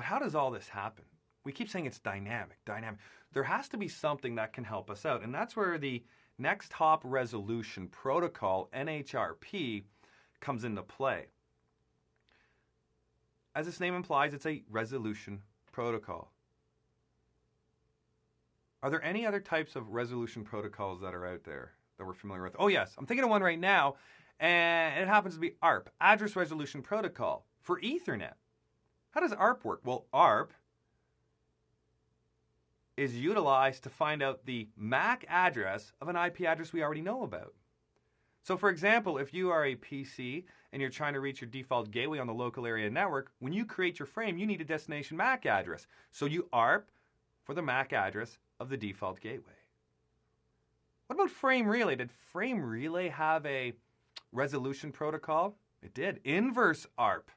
But how does all this happen? We keep saying it's dynamic. There has to be something that can help us out. And that's where the Next Hop Resolution Protocol, NHRP, comes into play. As its name implies, it's a resolution protocol. Are there any other types of resolution protocols that are out there that we're familiar with? Oh yes, I'm thinking of one right now, and it happens to be ARP, Address Resolution Protocol, for Ethernet. How does ARP work? Well, ARP is utilized to find out the MAC address of an IP address we already know about. So for example, if you are a PC and you're trying to reach your default gateway on the local area network, when you create your frame, you need a destination MAC address. So you ARP for the MAC address of the default gateway. What about Frame Relay? Did Frame Relay have a resolution protocol? It did. Inverse ARP.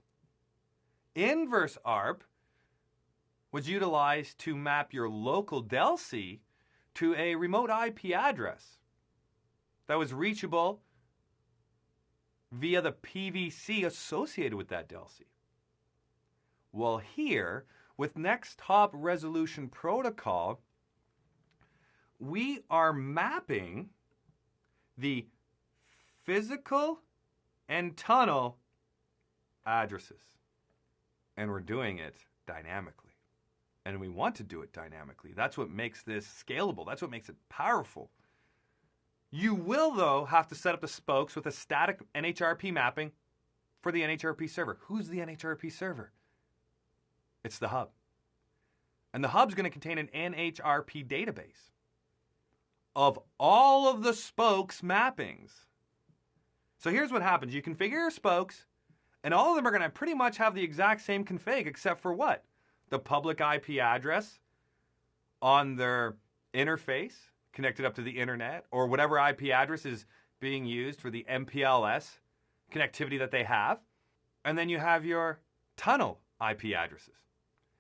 Inverse ARP was utilized to map your local DELC to a remote IP address that was reachable via the PVC associated with that DELC. Well, here, with Next Hop Resolution Protocol, we are mapping the physical and tunnel addresses. And we're doing it dynamically. And we want to do it dynamically. That's what makes this scalable. That's what makes it powerful. You will, though, have to set up the spokes with a static NHRP mapping for the NHRP server. Who's the NHRP server? It's the hub. And the hub's going to contain an NHRP database of all of the spokes mappings. So here's what happens. You configure your spokes, and all of them are going to pretty much have the exact same config, except for what? The public IP address on their interface connected up to the internet, or whatever IP address is being used for the MPLS connectivity that they have. And then you have your tunnel IP addresses.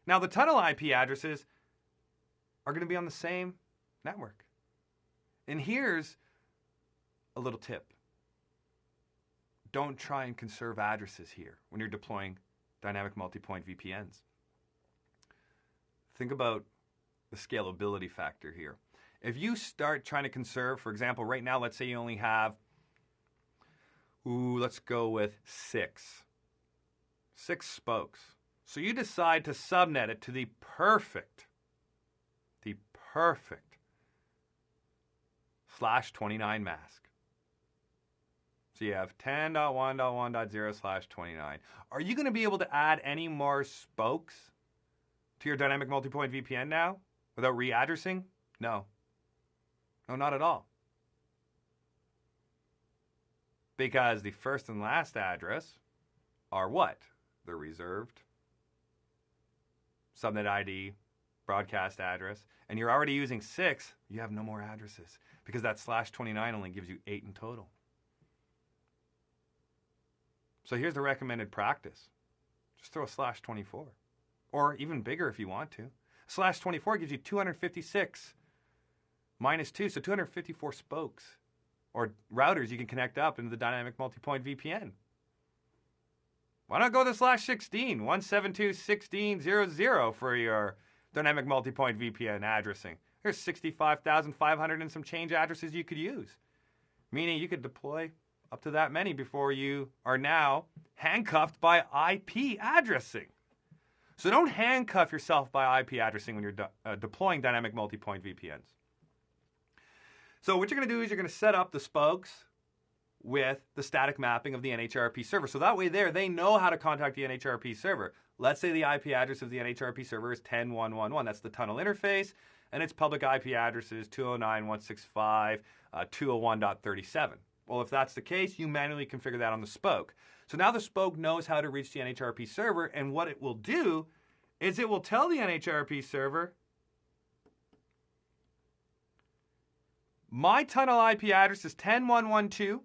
Now, the tunnel IP addresses are going to be on the same network. And here's a little tip. Don't try and conserve addresses here when you're deploying dynamic multi-point VPNs. Think about the scalability factor here. If you start trying to conserve, for example, right now, let's say you only have, let's go with 6 spokes. So you decide to subnet it to the perfect /29 mask. So you have 10.1.1.0/29. Are you going to be able to add any more spokes to your dynamic multi-point VPN now without readdressing? No. No, not at all. Because the first and last address are what? They're reserved. Subnet ID, broadcast address. And you're already using 6, you have no more addresses. Because that /29 only gives you 8 in total. So here's the recommended practice. Just throw a /24. Or even bigger if you want to. /24 gives you 256 minus 2, so 254 spokes or routers you can connect up into the dynamic multi-point VPN. Why not go to /16, 172.16.0.0 for your dynamic multi-point VPN addressing? There's 65,500 and some change addresses you could use. Meaning you could deploy up to that many before you are now handcuffed by IP addressing. So don't handcuff yourself by IP addressing when you're deploying dynamic multi-point VPNs. So what you're going to do is you're going to set up the spokes with the static mapping of the NHRP server. So that way they know how to contact the NHRP server. Let's say the IP address of the NHRP server is 10.1.1.1. That's the tunnel interface, and its public IP address is 209.165.201.37. Well, if that's the case, you manually configure that on the spoke. So now the spoke knows how to reach the NHRP server, and what it will do is it will tell the NHRP server, my tunnel IP address is 10.1.1.2.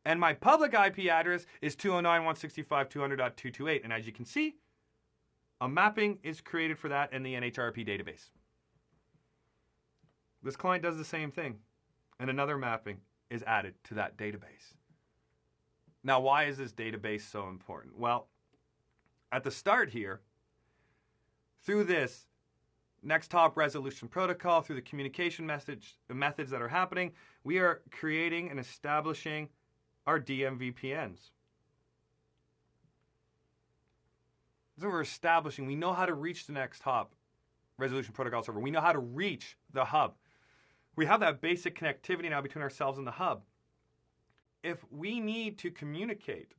And my public IP address is 209.165.200.228. And as you can see, a mapping is created for that in the NHRP database. This client does the same thing, and another mapping is added to that database. Now, why is this database so important? Well, at the start here, through this next top resolution protocol, through the communication methods that are happening, we are creating and establishing our DMVPNs. So we're establishing, we know how to reach the next top resolution protocol server. We know how to reach the hub. We have that basic connectivity now between ourselves and the hub. If we need to communicate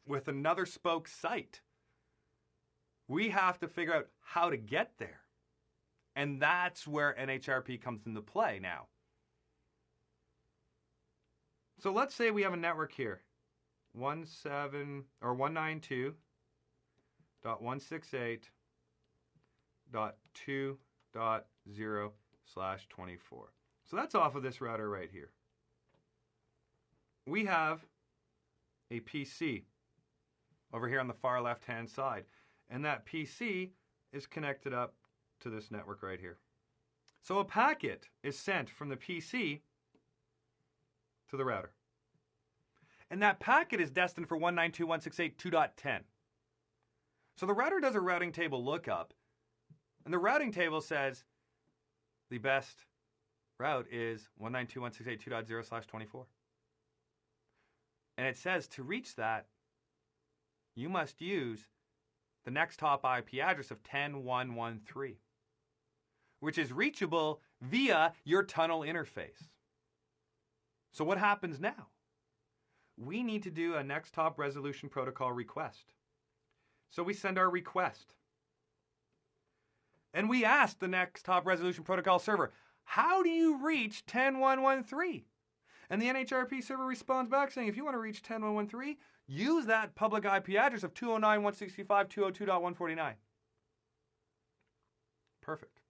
with another spoke site, we have to figure out how to get there. And that's where NHRP comes into play now. So let's say we have a network here, 192.168.2.0/24. So that's off of this router right here. We have a PC over here on the far left-hand side. And that PC is connected up to this network right here. So a packet is sent from the PC to the router. And that packet is destined for 192.168.2.10. So the router does a routing table lookup. And the routing table says the best route is 192.168.2.0/24. And it says to reach that, you must use the next top IP address of 10.113, which is reachable via your tunnel interface. So what happens now? We need to do a next top resolution protocol request. So we send our request. And we ask the next top resolution protocol server, how do you reach 10.113? And the NHRP server responds back saying, if you want to reach 10.113, use that public IP address of 209.165.202.149. Perfect.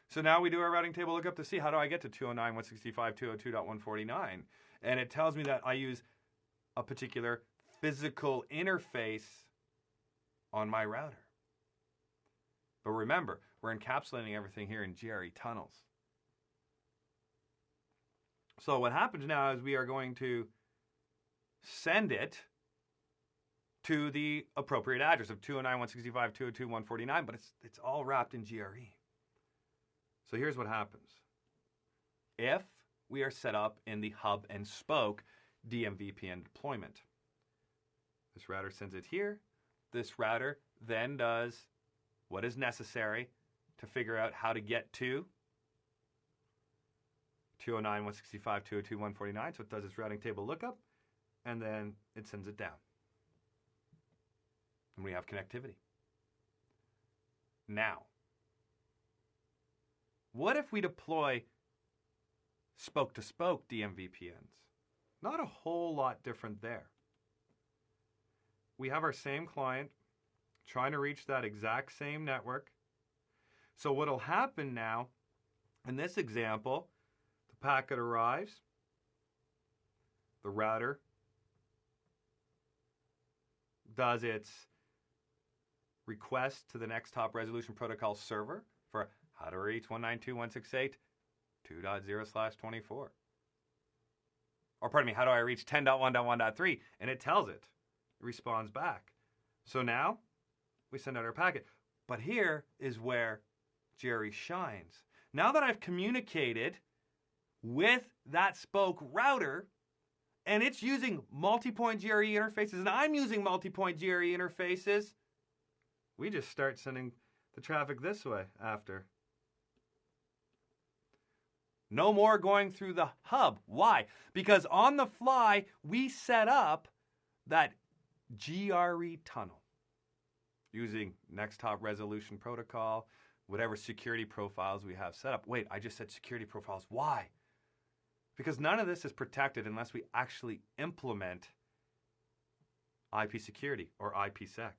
So now we do our routing table lookup to see how do I get to 209.165.202.149. And it tells me that I use a particular physical interface on my router. But remember, we're encapsulating everything here in GRE tunnels. So what happens now is we are going to send it to the appropriate address of 209.165.202.149, but it's all wrapped in GRE. So here's what happens. If we are set up in the hub and spoke DMVPN deployment, this router sends it here. This router then does what is necessary to figure out how to get to 209.165.202.149. So it does its routing table lookup, and then it sends it down. And we have connectivity. Now, what if we deploy spoke-to-spoke DMVPNs? Not a whole lot different there. We have our same client trying to reach that exact same network. So what will happen now, in this example, the packet arrives, the router does its request to the next top resolution protocol server for how to reach 192.168.2.0/24. Or pardon me, how do I reach 10.1.1.3? And it tells it. It responds back. So now we send out our packet. But here is where GRE shines. Now that I've communicated with that spoke router, and it's using multi-point GRE interfaces, and I'm using multi-point GRE interfaces, we just start sending the traffic this way after. No more going through the hub. Why? Because on the fly, we set up that GRE tunnel using next top resolution protocol, whatever security profiles we have set up. Wait, I just said security profiles. Why? Because none of this is protected unless we actually implement IP security or IPsec.